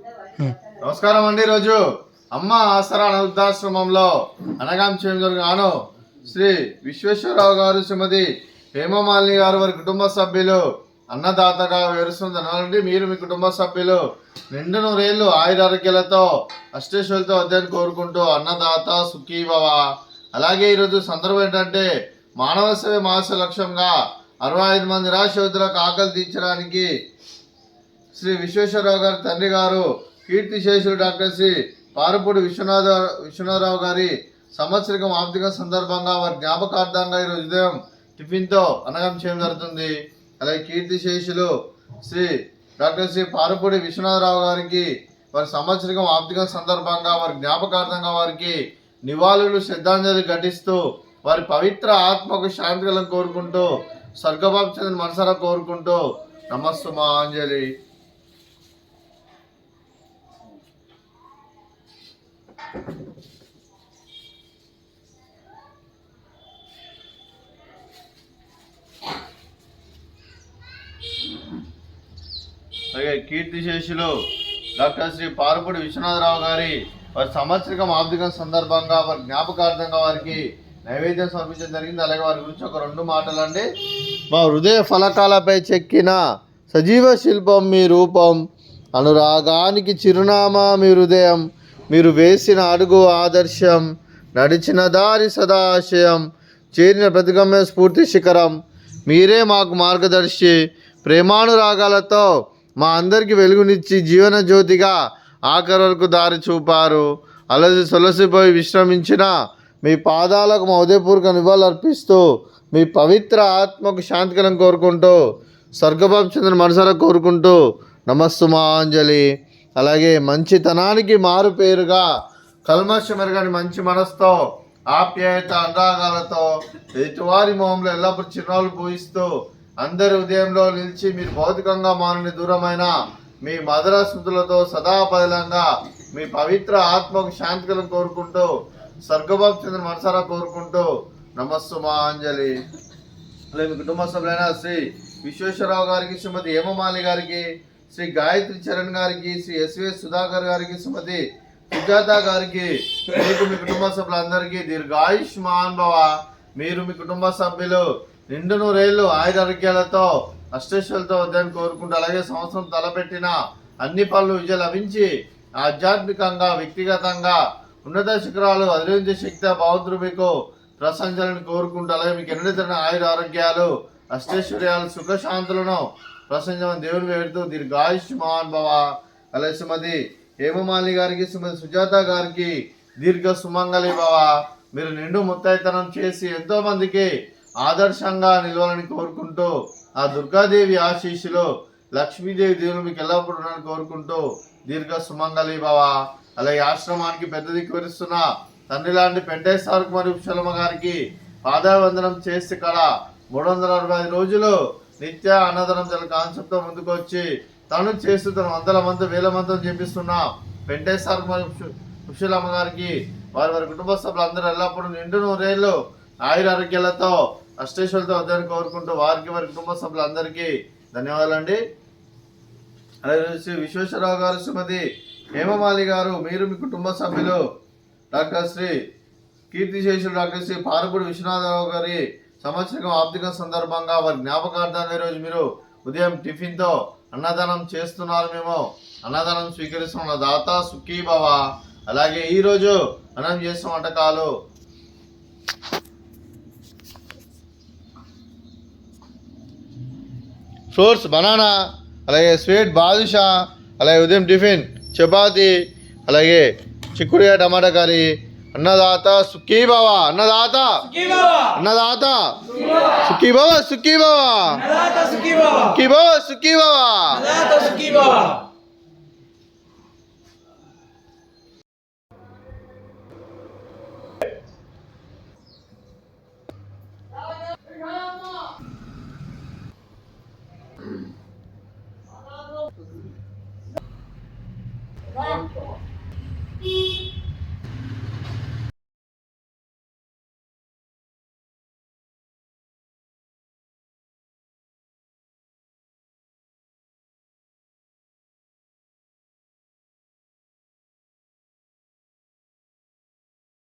నమస్కారం అండి. రోజు అమ్మ ఆసరా వృద్ధాశ్రమంలో అనగాం చేయగాను శ్రీ విశ్వేశ్వరరావు గారు, శ్రీమతి హేమమాలిని గారు, వారి కుటుంబ సభ్యులు అన్నదాతగా వివరిస్తుంది. మీరు మీ కుటుంబ సభ్యులు నిండు నూరేళ్లు ఆయురారోగ్యాలతో అష్టేశ్వరులతో అధ్యయనం కోరుకుంటూ అన్నదాత సుఖీభవ. అలాగే ఈరోజు సందర్భం ఏంటంటే మానవ సేవ మాస లక్ష్యంగా 65 మంది నిరాశ్రయులకు ఆకలి తీర్చడానికి శ్రీ విశ్వేశ్వరరావు గారి తండ్రి గారు కీర్తిశేషులు డాక్టర్ శ్రీ పారుపూడి విశ్వనాథరావు గారి సంవత్సరికం ఆర్థిక సందర్భంగా వారి జ్ఞాపకార్థంగా ఈరోజు ఉదయం టిఫిన్తో అనగం చేయడం జరుగుతుంది. అలాగే కీర్తిశేషులు శ్రీ డాక్టర్ శ్రీ పారుపూడి విశ్వనాథరావు గారికి వారి సంవత్సరికం ఆర్థిక సందర్భంగా వారి జ్ఞాపకార్థంగా వారికి నివాళులు శ్రద్ధాంజలి ఘటిస్తూ వారి పవిత్ర ఆత్మకు శాంతికలను కోరుకుంటూ స్వర్గబాబు చంద్ర మనసారా కోరుకుంటూ నమస్సుమాంజలి. అలాగే కీర్తిశేషులు డాక్టర్ శ్రీ పారుపూడి విశ్వనాథరావు గారి వారి సంవత్సరికం ఆర్థిక సందర్భంగా వారి జ్ఞాపకార్థంగా వారికి నైవేద్యం సమర్పించడం జరిగింది. అలాగే వారి గురించి ఒక 2 మాటలండి. మా హృదయ ఫలకాలపై చెక్కిన సజీవ శిల్పం మీ రూపం, అనురాగానికి చిరునామా మీ హృదయం, మీరు వేసిన అడుగు ఆదర్శం, నడిచిన దారి సదాశయం, చేరిన ప్రతిగమ్య స్ఫూర్తి శిఖరం, మీరే మాకు మార్గదర్శి, ప్రేమానురాగాలతో మా అందరికీ వెలుగునిచ్చి జీవన జ్యోతిగా ఆఖరి వరకు దారి చూపారు. అలసి సొలసిపోయి విశ్రమించిన మీ పాదాలకు మా ఉదయపూర్వక నివాళులు అర్పిస్తూ మీ పవిత్ర ఆత్మకు శాంతికరం కోరుకుంటూ స్వర్గబాబు చంద్ర మనసారా కోరుకుంటూ నమస్సుమాంజలి. అలాగే మంచితనానికి మారు పేరుగా కల్మషమెరగని మంచి మనసుతో ఆప్యాయత అనురాగాలతో ఎదుటివారి మొహంలో ఎల్లప్పుడూ చిరునవ్వులు పూయిస్తూ అందరి ఉదయంలో నిలిచి మీరు భౌతికంగా మానని దూరమైన మీ మధుర స్మృతులతో సదాపదిలంగా మీ పవిత్ర ఆత్మకు శాంతికలను కోరుకుంటూ స్వర్గబాబు చంద్ర మనసారా కోరుకుంటూ నమస్సుమాంజలి. అలాగే మీ కుటుంబ సభ్యులైన శ్రీ విశ్వేశ్వరరావు గారికి, శ్రీమతి హేమమాలిని గారికి, శ్రీ గాయత్రి చరణ్ గారికి, శ్రీ ఎస్విఎస్ సుధాకర్ గారికి, శ్రీమతి సుజాత గారికి, మీకు మీ కుటుంబ సభ్యులందరికీ దీర్ఘాయుష్మాన్ భవ. మీరు మీ కుటుంబ సభ్యులు నిండు నూరేళ్లు ఆయురారోగ్యాలతో అష్టేశ్వరులతో ఉదయం కోరుకుంటూ అలాగే సంవత్సరం తలపెట్టిన అన్ని పనులు విజయం లభించి ఆధ్యాత్మికంగా వ్యక్తిగతంగా ఉన్నత శిఖరాలు అధిరోహించే శక్తి భగవంతుడు మీకు ప్రశంసలను కోరుకుంటూ అలాగే మీకు ఎన్నడైన ఆయుర ఆరోగ్యాలు అష్టైశ్వర్యాలు సుఖశాంతులను ప్రశంసమని దేవుని వేడుతూ దీర్ఘాయుష్మాన్ భవ. అలాగే శ్రీమతి హేమమాలిని గారికి, శ్రీమతి సుజాత గారికి దీర్ఘ సుమంగళి భవ. మీరు నిండు ముత్తైతనం చేసి ఎంతో మందికి ఆదర్శంగా నిలవాలని కోరుకుంటూ ఆ దుర్గాదేవి ఆశీస్సులు లక్ష్మీదేవి దేవుని మీకు ఎల్లప్పుడూ ఉన్నారని కోరుకుంటూ దీర్ఘ సుమంగళి భవ. అలాగే ఆశ్రమానికి పెద్ద దిక్కు విరుస్తున్న తండ్రి లాంటి పెంటేశ్వరకు మరియు ఉషలమ్మ గారికి పాదావందనం చేసి కడ 365 రోజులు నిత్య అన్నదానం జల కాన్సెప్ట్తో ముందుకు వచ్చి తను చేస్తూ తన వందల మంది వేల మందిని చేపిస్తున్న పెంటేశ్వరకు మరియు ఉషలమ్మ గారికి వారి కుటుంబ సభ్యులందరూ ఎల్లప్పుడూ నిండు నూరేళ్లు ఆయురారోగ్యాలతో అష్టేశ్వరులతో వద్దని కోరుకుంటూ వారి కుటుంబ సభ్యులందరికీ ధన్యవాదాలండి. అలాగే శ్రీ విశ్వేశ్వరరావు గారు, శ్రీమతి హేమమాలిని గారు, మీరు మీ కుటుంబ సభ్యులు డాక్టర్ శ్రీ కీర్తిశేషులు డాక్టర్ శ్రీ పారుపూడి విశ్వనాథరావు గారి సంవత్సరికం ఆర్థిక సందర్భంగా వారి జ్ఞాపకార్థంగా ఈరోజు మీరు ఉదయం టిఫిన్తో అన్నదానం చేస్తున్నారు. మేము అన్నదానం స్వీకరిస్తున్న దాత సుఖీభవ. అలాగే ఈరోజు అన్నం చేస్తున్న వంటకాలు ఫ్రూట్స్ బనానా, అలాగే స్వీట్ బాదుషా, అలాగే ఉదయం టిఫిన్ చపాతి, అలాగే చిక్కుడుగా టమాటా కర్రీ. అన్నదాత సుఖీభవ, అన్నదాత అన్నదాత సుఖీభవ, సుఖీభవ సుఖీభవ సుఖీభవ.